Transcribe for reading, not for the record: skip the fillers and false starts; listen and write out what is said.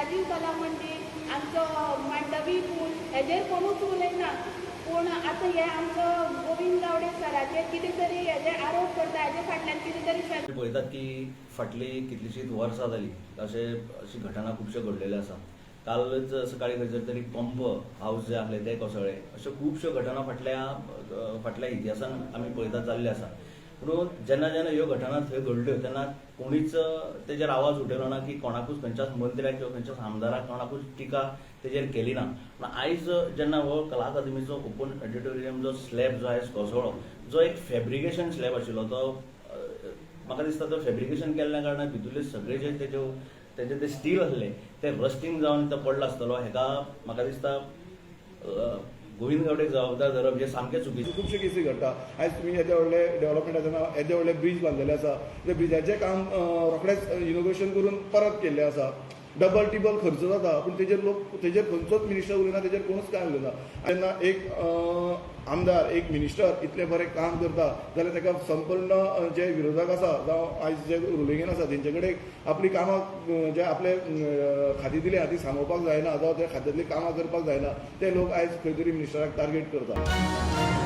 राजीव कला मंडीर आमचो मांडवी पूल हेजेर कोणूच उलयना. पूण आतां हे आमचो गोविंद गावडे सराचेर कितें तरी हेजे आरोप करता, हेजे फाटल्यान कितें तरी पळयतात की फाटली कितलीशींच वर्सां जालीं अशी घटना खुबश्यो घडलेल्यो आसा. कालच सकाळी खंयसर तरी पंप हाऊस जे आसले ते कोसळ्ळे. अश्यो खुबश्यो घटना फाटल्या इतिहासान आमी पळयतात जाल्ले आसा. पूण जेन्ना ह्यो घटना थंय घडल्यो तेन्ना कोणीच तेजेर आवाज उठयलो ना, की कोणाकूच खंयच्याच मंत्र्याक किंवा खंयच्याच आमदाराक कोणाकूच टिका तेजेर केली ना. पूण आयज जेन्ना हो कला अकादमीचो ओपन ऑडिटोरियम जो स्लॅब जो आयज कोसळ्ळो, जो एक फॅब्रिकेशन स्लॅब आशिल्लो, तो म्हाका दिसता तो फॅब्रिकेशन केल्ल्या कारणान भितूरले सगळे जे तेजे ते स्टील आसले ते रस्टिंग जावन तो पडलो आसतलो. हेका म्हाका दिसता गोविंद गावडेक जबाबदार धरप हे सामकें चुकीचें. खुबशे केसी घडटा. आयज तुमी येदे व्हडले डेव्हलपमेंट जाता, येदे व्हडले ब्रीज बांदलेले आसा. ते ब्रिजाचें काम रोखडेंच इनोग्रेशन करून परत केल्लें आसा. डबल टिबल खर्च जाता, पूण तेजेर खंयचोच मिनिस्टर उलयना, तेजेर कोणूच कांय उलयना. जेन्ना एक आमदार, एक मिनिस्टर इतलें बरें काम करता जाल्यार ताका संपूर्ण जे विरोधक आसा जावं आयज जे रुलिंगेन आसा तेंचे कडेन आपली कामां जे आपले खातीं दिल्या ती सांगोवपाक जायना, जावं त्या खात्यांतलीं कामां करपाक जायना. ते लोक आयज खंय तरी मिनिस्टराक टार्गेट करता.